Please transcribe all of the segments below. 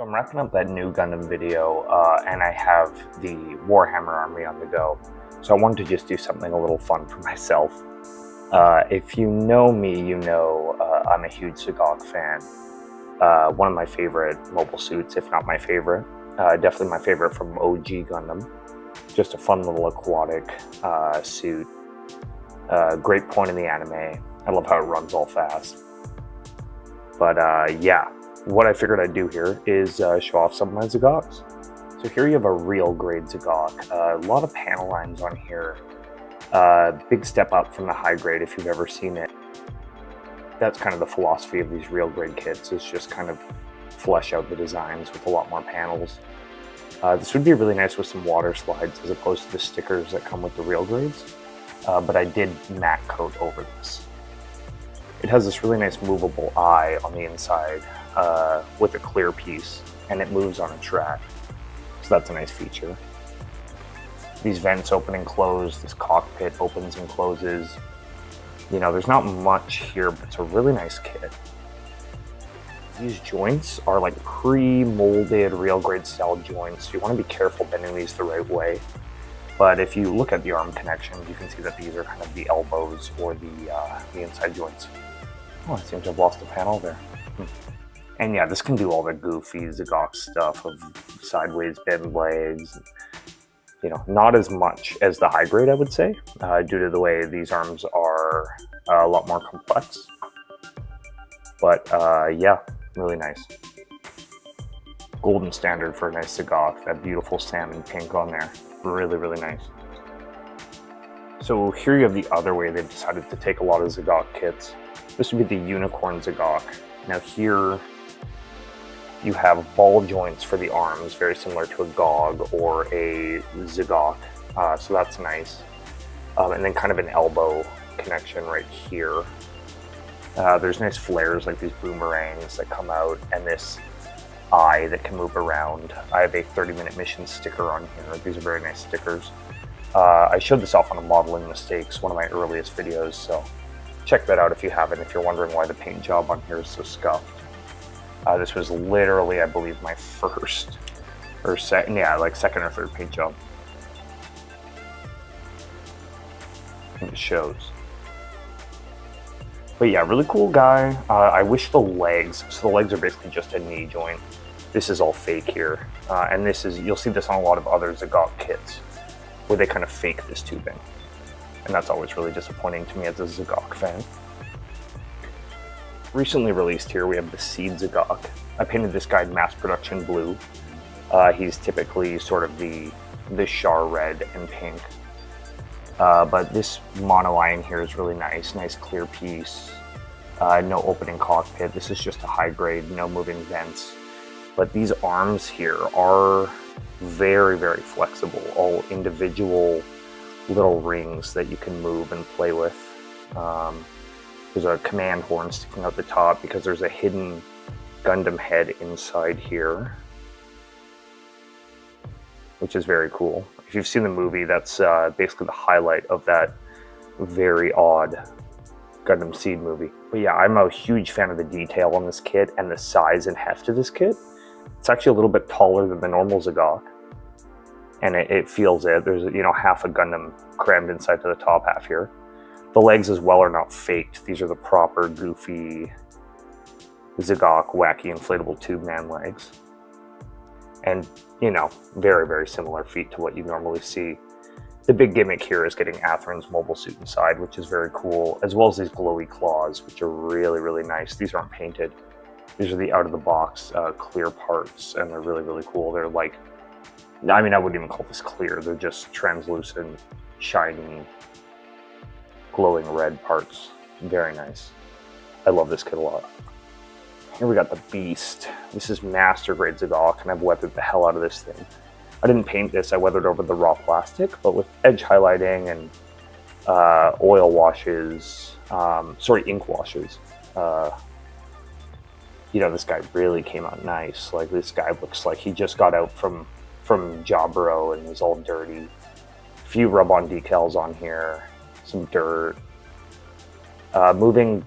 So I'm wrapping up that new Gundam video, and I have the Warhammer army on the go. So I wanted to just do something a little fun for myself. If you know me, you know I'm a huge Zogok fan. One of my favorite mobile suits, if not my favorite. Definitely my favorite from OG Gundam. Just a fun little aquatic suit. Great point in the anime. I love how it runs all fast. But yeah, what I figured I'd do here is show off some of my Zogoks. So here you have a real grade Z'Gok. A lot of panel lines on here. Big step up from the high grade if you've ever seen it. That's kind of the philosophy of these real grade kits, is just kind of flesh out the designs with a lot more panels. This would be really nice with some water slides as opposed to the stickers that come with the real grades. But I did matte coat over this. It has this really nice movable eye on the inside with a clear piece, and it moves on a track. So that's a nice feature. These vents open and close, this cockpit opens and closes. You know, there's not much here, but it's a really nice kit. These joints are like pre-molded real grade style joints. So you want to be careful bending these the right way. But if you look at the arm connections, you can see that these are kind of the elbows or the inside joints. Oh, I seem to have lost a panel there. And yeah, this can do all the goofy Z'Gok stuff of sideways bend legs. You know, not as much as the high grade, I would say, due to the way these arms are a lot more complex. But yeah, really nice. Golden standard for a nice Z'Gok, that beautiful salmon pink on there. Really, really nice. So here you have the other way they've decided to take a lot of Z'Gok kits. This would be the unicorn Z'Gok. Now here you have ball joints for the arms, very similar to a GOG or a Z'Gok, so that's nice. And then kind of an elbow connection right here. There's nice flares like these boomerangs that come out, and this eye that can move around. I have a 30-minute mission sticker on here. These are very nice stickers. I showed this off on a Modeling Mistakes, one of my earliest videos, so check that out if you haven't, if you're wondering why the paint job on here is so scuffed. This was literally, I believe, my first, or second, yeah, like second or third paint job. And it shows. But yeah, really cool guy. I wish the legs, so the legs are basically just a knee joint. This is all fake here. And this is, you'll see this on a lot of other Z'Gok kits, where they kind of fake this tubing. And that's always really disappointing to me as a Z'Gok fan. Recently released here, we have the Seed Z'Gok. I painted this guy mass production blue. He's typically sort of the Char red and pink. But this mono eye in here is really nice. Nice clear piece. No opening cockpit. This is just a high grade, no moving vents. But these arms here are very, very flexible. All individual little rings that you can move and play with. There's a command horn sticking out the top because there's a hidden Gundam head inside here, which is very cool. If you've seen the movie, that's basically the highlight of that very odd Gundam Seed movie. But yeah, I'm a huge fan of the detail on this kit and the size and heft of this kit. It's actually a little bit taller than the normal Z'Gok, and it feels it. There's, you know, half a Gundam crammed inside to the top half here. The legs as well are not faked. These are the proper goofy Z'Gok wacky inflatable tube man legs. And, you know, very, very similar feet to what you normally see. The big gimmick here is getting Atherin's mobile suit inside, which is very cool, as well as these glowy claws, which are really, really nice. These aren't painted. These are the out-of-the-box clear parts, and they're really, really cool. They're like, I mean, I wouldn't even call this clear. They're just translucent, shiny, glowing red parts. Very nice. I love this kit a lot. Here we got the Beast. This is master grade Z'Gok, and I've weathered the hell out of this thing. I didn't paint this, I weathered over the raw plastic, but with edge highlighting and oil washes, ink washes, you know, this guy really came out nice. Like, this guy looks like he just got out from Jabro and is all dirty. A few rub-on decals on here, some dirt. Moving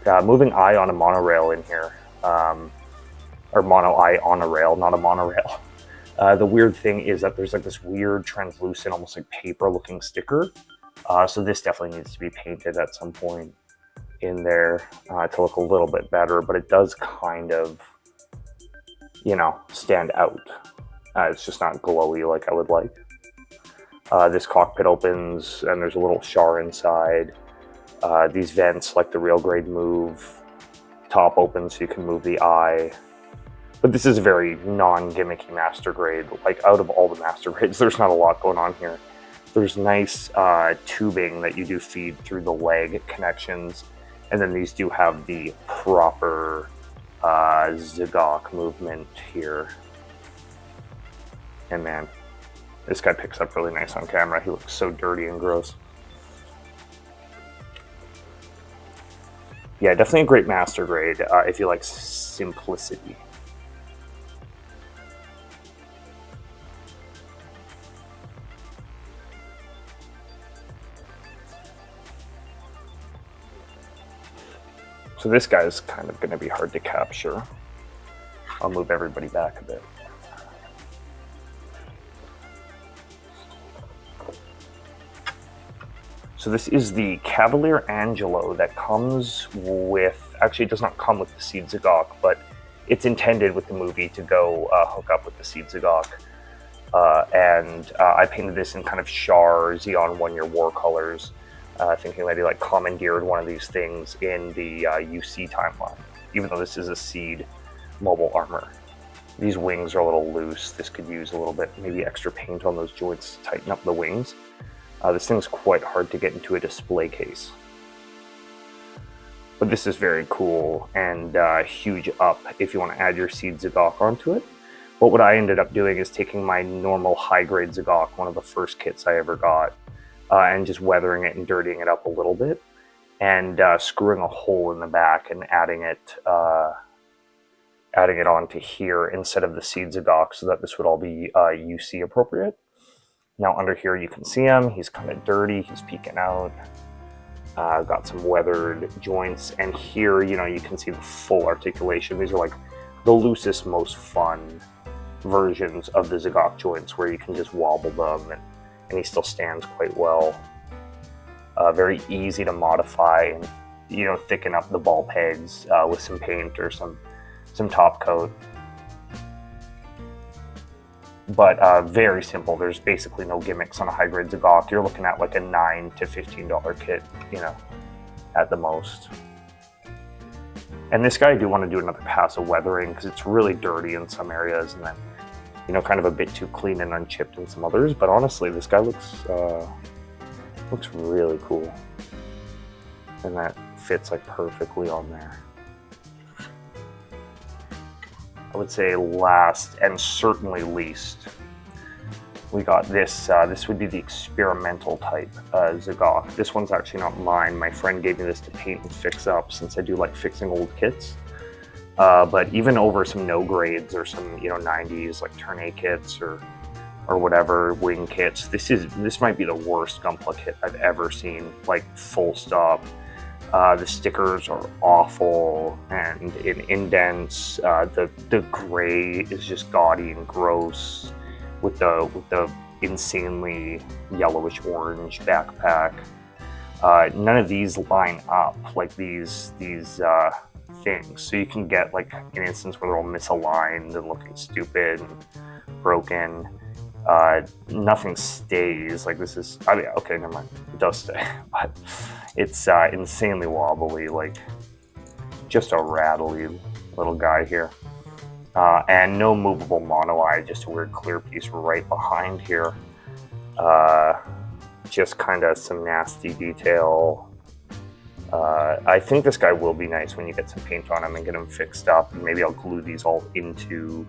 eye on a monorail in here. or mono eye on a rail, not a monorail. The weird thing is that there's like this weird translucent, almost like paper looking sticker. So this definitely needs to be painted at some point in there to look a little bit better, but it does kind of, you know, stand out. It's just not glowy like I would like. This cockpit opens and there's a little Char inside. These vents, like the real grade, move. Top opens so you can move the eye. But this is a very non-gimmicky master grade. Like, out of all the master grades, there's not a lot going on here. There's nice tubing that you do feed through the leg connections. And then these do have the proper Zogok movement here. And man, this guy picks up really nice on camera. He looks so dirty and gross. Yeah, definitely a great master grade if you like simplicity. So this guy's kind of going to be hard to capture. I'll move everybody back a bit. So this is the Cavalier Angelo that comes with, actually it does not come with the Seed Z'Gok, but it's intended with the movie to go hook up with the Seed Z'Gok. I painted this in kind of Char, Xeon 1-year war colors, thinking that he like commandeered one of these things in the UC timeline, even though this is a Seed mobile armor. These wings are a little loose. This could use a little bit, maybe extra paint on those joints to tighten up the wings. This thing's quite hard to get into a display case. But this is very cool and huge up if you want to add your Seed Z'Gok onto it. But what I ended up doing is taking my normal high-grade Z'Gok, one of the first kits I ever got, and just weathering it and dirtying it up a little bit, and screwing a hole in the back and adding it onto here instead of the Seed Z'Gok, so that this would all be UC appropriate. Now under here you can see him, he's kind of dirty, he's peeking out. Got some weathered joints, and here, you know, you can see the full articulation. These are like the loosest, most fun versions of the Z'Gok joints, where you can just wobble them and he still stands quite well. Very easy to modify and, you know, thicken up the ball pegs with some paint or some top coat. But very simple. There's basically no gimmicks on a high-grade Z'Gok. You're looking at like a $9 to $15 kit, you know, at the most. And this guy, I do want to do another pass of weathering because it's really dirty in some areas, and then, you know, kind of a bit too clean and unchipped in some others. But honestly, this guy looks really cool, and that fits like perfectly on there. I would say last and certainly least, we got this. This would be the experimental type Z'Gok. This one's actually not mine. My friend gave me this to paint and fix up, since I do like fixing old kits. But even over some no grades or some, you know, 90s like Turn A kits or whatever wing kits, this might be the worst Gunpla kit I've ever seen. Like, full stop. The stickers are awful and in indents. The gray is just gaudy and gross with the insanely yellowish orange backpack. None of these line up like these things, so you can get like an instance where they're all misaligned and looking stupid and broken. Nothing stays. Like, this is, I mean, okay, never mind, it does stay, but it's insanely wobbly, like just a rattly little guy here. And no movable mono eye, just a weird clear piece right behind here. Just kind of some nasty detail. I think this guy will be nice when you get some paint on him and get him fixed up. And maybe I'll glue these all into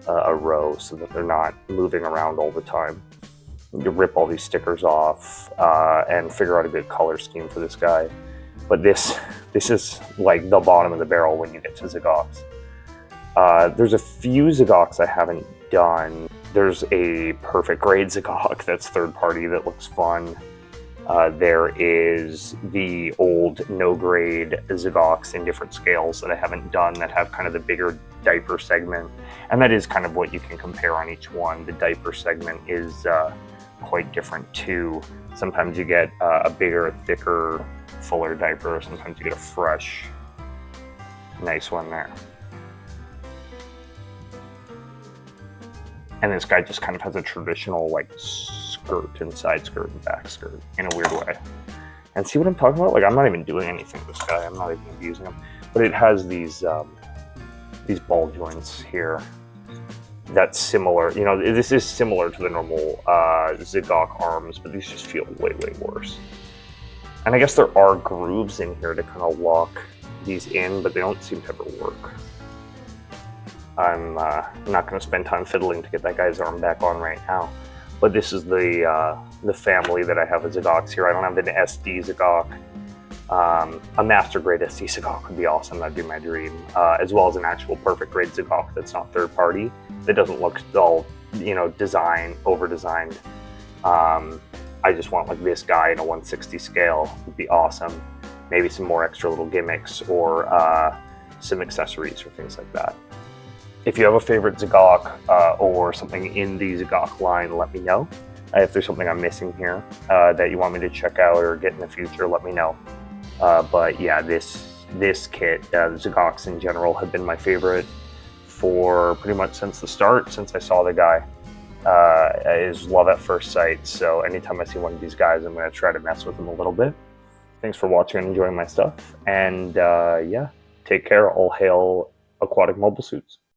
a row so that they're not moving around all the time. You rip all these stickers off and figure out a good color scheme for this guy. But this is like the bottom of the barrel when you get to Zogoks. There's a few Zogoks I haven't done. There's a perfect grade Z'Gok that's third party that looks fun. There is the old no-grade Zogoks in different scales that I haven't done that have kind of the bigger diaper segment, and that is kind of what you can compare on each one. The diaper segment is quite different too. Sometimes you get a bigger, thicker, fuller diaper. Sometimes you get a fresh, nice one there. And this guy just kind of has a traditional like skirt and side skirt and back skirt in a weird way. And see what I'm talking about? Like, I'm not even doing anything with this guy. I'm not even abusing him. But it has these ball joints here. That's similar. You know, this is similar to the normal ZGok arms, but these just feel way, way worse. And I guess there are grooves in here to kind of lock these in, but they don't seem to ever work. I'm not going to spend time fiddling to get that guy's arm back on right now. But this is the family that I have of Zogoks here. I don't have an SD Z'Gok. A master grade SD Z'Gok would be awesome. That'd be my dream. As well as an actual perfect grade Z'Gok that's not third party. That doesn't look all, you know, over-designed. I just want like this guy in a 160 scale. Would be awesome. Maybe some more extra little gimmicks or some accessories or things like that. If you have a favorite Z'Gok or something in the Z'Gok line, let me know. If there's something I'm missing here that you want me to check out or get in the future, let me know. But yeah, this kit, the Z'Goks in general, have been my favorite for pretty much since the start, since I saw the guy. Is love at first sight, so anytime I see one of these guys, I'm going to try to mess with them a little bit. Thanks for watching and enjoying my stuff, and yeah, take care. All hail Aquatic Mobile Suits.